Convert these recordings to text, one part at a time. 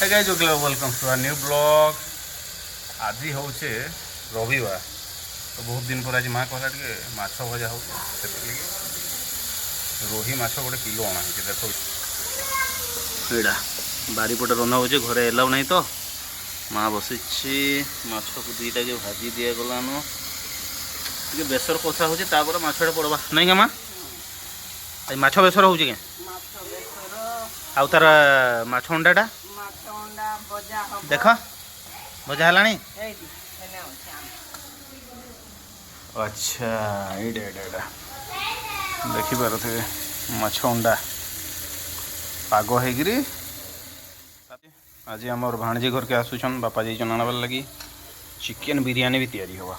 Hey guys, welcome to a new vlog. आज होचे रविवार तो बहुत दिन पर आज माँ कहला टे माछ भजा हो रोही माछ गोटे किलो अना है देखो एटा बारीपटे रंधा हो घरे एलाउ नहीं तो माँ बसी माछ को दुईटा के भाजी दिया गलान टे बेसर कषा हो माछटा पड़वा नहीं क्या माँ आज माछ बेसर हो तार माछ अंडाटा देख भजा है अच्छा एटा देखिपार थे माछ अंडा पाग हो आज आम भाणजी घर के आसुचन बापा जाइछन आनबार लगी चिकेन बिरयानी भी तैयारी होगा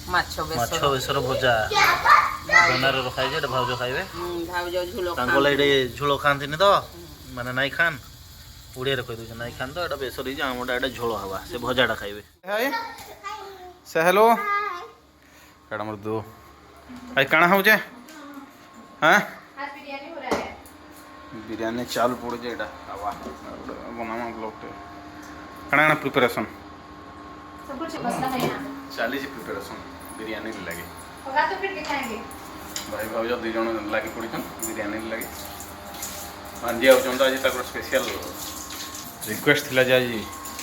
माछ बेसर भजा बनार रखाई भाउज खाइबे झोल खाती तो माने नाई खान उड़िया कही दूचे नाई खान तो बेसर आमटा एटा झोल हवा से भजाटा खाइबे से हेलो एटा मोर दो आज काना होचे हाँ बिरयानी चालू पड़े एटा हवा बनामा ब्लॉग काना काना प्रिपरेशन चली प्रिपरेशन बिरयानी लगे होगा तो फिर दिखाएंगे भाई भाउज दुई जन लगी पड़न बिरयानी लगे आंजी आज स्पेशल रिक्वेस्ट थिला जे आज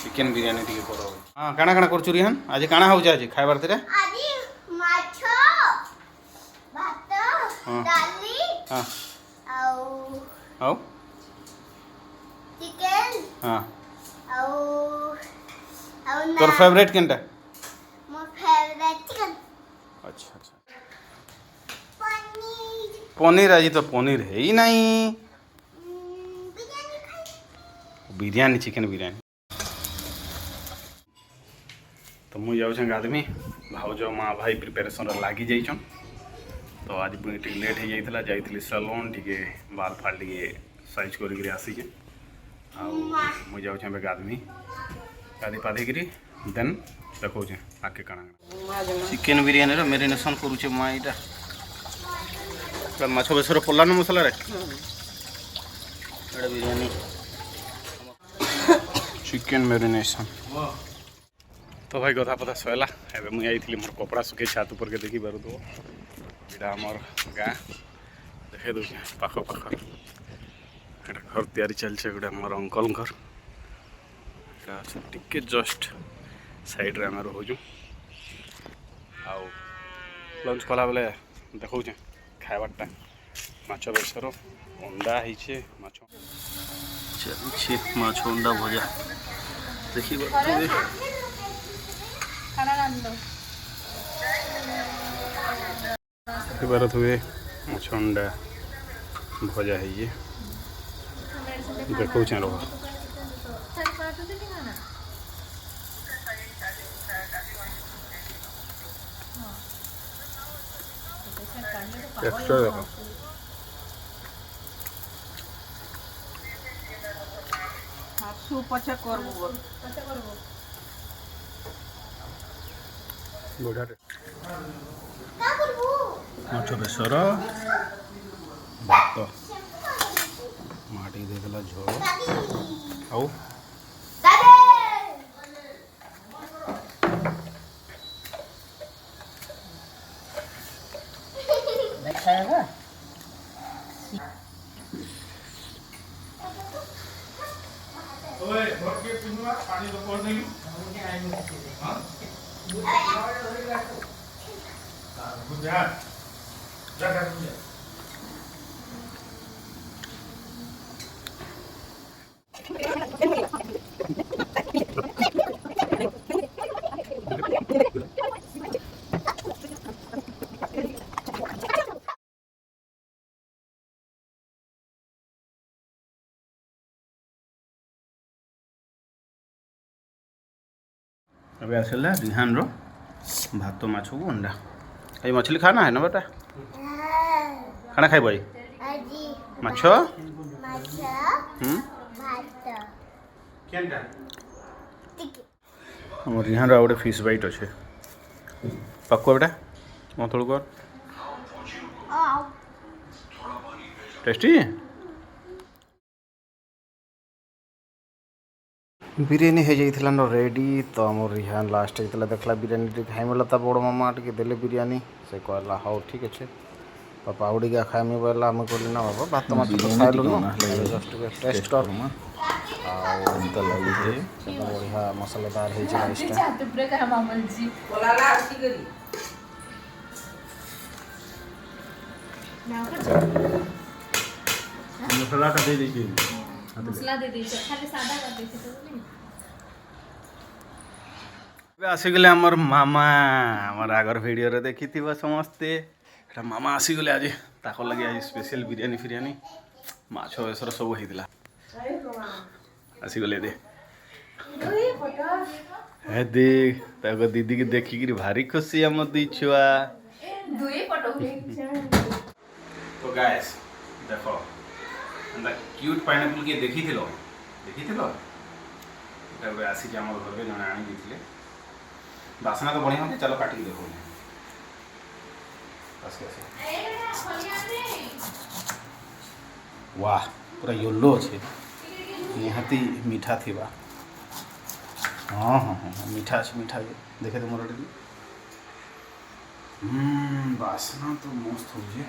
चिकेन बिरयानी टी करो हाँ काना काना कर रिहान आज काना हो आज खाइबार थे आज माछ भात दाली हाँ आउ चिकेन हाँ आउ तोर फेवरेट केनटा मोर फेवरेट चिकन अच्छा अच्छा पनीर आज तो पनीर है ही नहीं बिरयानी चिकेन बिरयानी तो मुझे जाऊँ गाधमी भाउज माँ भाई प्रिपेरेसन लगी जाइछन तो आज पुणी टे लेट हो जाता जाइली सैलून टे बाल फाल टे साइज कर आसीचे मुझे जाऊँ गाधमी गाधी पाधेकरी देन देखौचे आके काना चिकेन बिरयानी मेरिनेसन करुचे माँ यहाँ माछ बेसर पड़ला ना मसला बिरयानी चिकेन मेरिनेसन तो भाई गधा पता सैला एवं मुझे आई मोर कपड़ा सुखे छात ऊपर के देखी पार तो यहाँ आमर गाँ देखे दूचे पाख पाख घर तैयारी चलছে गोटे मोर अंकल घर टिके जस्ट साइड रे आम रोचु आउ लंच कला बेले देखौचे खाइबारटा माछ बेसर अंडा है माछ चलुचे माछ अंडा भजा देखिबार हुए माछ अंडा भजा है देखौचे रह टेक्सचर देखो माछ बेसर भात माटी देदेला झोल आउ खाएगा ओए भर के पिनुआ पानी तो कर देलु हां बुझा जा बुझा अभी आसला रिहान रो भात माछ को अंडा ये मछली खाना है ना बेटा खाना खाइब माछ आम रिहान गोटे फिश बाइट अच्छे पकुआ बेटा मतलू कर आओ टेस्टी बिरियानी हो जाइथिला न रेडी तो आम रिहान लास्ट होता देखला बिरियानी टी खाई मिला ता बड़ मामा टी देले बिरियानी से कहला हाँ ठीक अच्छे बापा आउड़ी क्या खाएमी बोला आम कहली ना बाबा भात मात तो खाइलु जस्ट टेस्ट कर बढ़िया मसालेदार मसला दे दीजिए खाली सादा कर दीजिए तो नहीं आसीगले आमर मामा आमर आगर भिडियो रे देखी थी समस्ते एटा मामा आसीगले आज ताको लगे आज स्पेशल बिरियानी फिरियानी माछ बेसर सब होइतिला आसीगले दे हे देख ताको दीदी की देखी कि भारी खुशी हम दी छुआ दुई फोटो तो गाइस देखो अंदा क्यूट पाइनएप्पल के देखिथिलो एटा बे आसी के हमर घर के जने आनी दिथिले बासना तो बढ़िया होते चलो काटी देखो बस कैसे वाह पूरा येलो छे निहाती मीठा थिबा हाँ हाँ हाँ मीठा छे मीठा देखे तो मोर बासना तो मस्त हो जे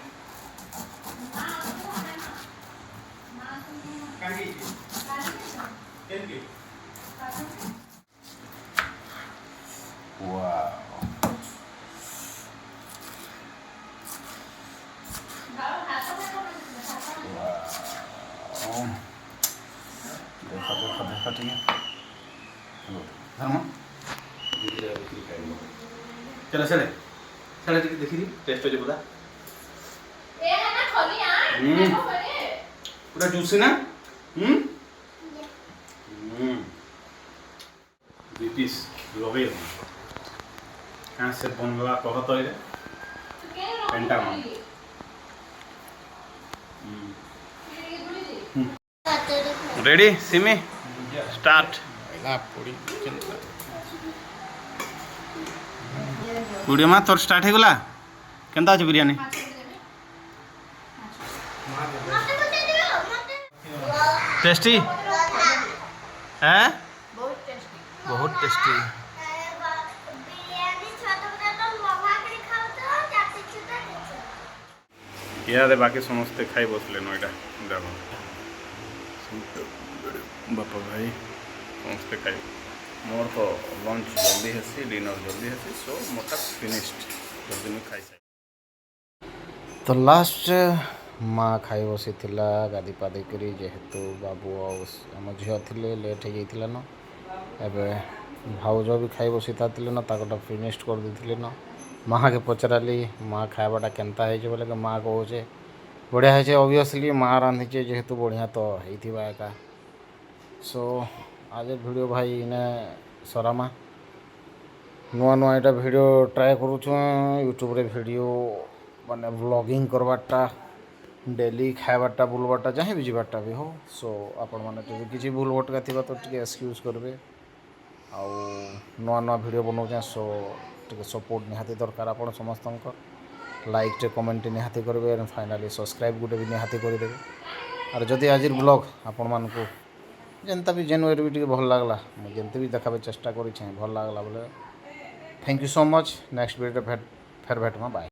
देखा ठीक है चलो चले देखी टेस्ट हो बता पूरा जूसी ना पीस लगे कहाँ से बनवा कह तो पेंटा रेडी सिमी स्टार्ट वीडियो में तोर स्टार्ट होगला केंता अच्छे बिरियानी टेस्टी है बहुत टेस्टी याद बाकी समस्ते खाई बसले नईटा देखो बापा भाई समस्ते खाई मोर तो लंच जल्दी हेसी डिनर जल्दी हेसी सो मोटा फिनिश्ड जल्दी नहीं खाई तो लास्ट माँ खाई बसी गादी पादी करी जेहेतु बाबू आम झील थे लेट हो जाता न एवं भाउज भी खाई बसी था न ताकटा फिनिश्ड कर देते न माँ के पचाराली माँ खावाटा केन्ता है बोले माँ कहे बढ़िया है ऑब्वियसली माँ रांधीचे जेहेतु बढ़िया तो होता एका सो आज वीडियो भाई इने सरामा नुआ नुआ यहाँ वीडियो ट्राए करुँ यूट्यूब रे वीडियो माने व्लॉगिंग करवाटा डेली खावाटा बुलवाटा जहाँ भी जीवाटा भी हो सो आपण मैंने किसी भूल भटका थी तो टे एक्सक्यूज करेंगे आउ नुआ नुआ वीडियो बनाऊे सो टे सपोर्ट निहाती दरकार आप समस्त लाइक टे कमेंट निहाती करेंगे फाइनाली सब्सक्राइब गोटे भी निहाती करदे और जदि आज ब्लॉग आपण मानक जेनता भी जेनुअर भी भल लगला मुझे भी देखा चेष्टा कर भल लगला बोले thank you so much next video फेर भेटमा बाय।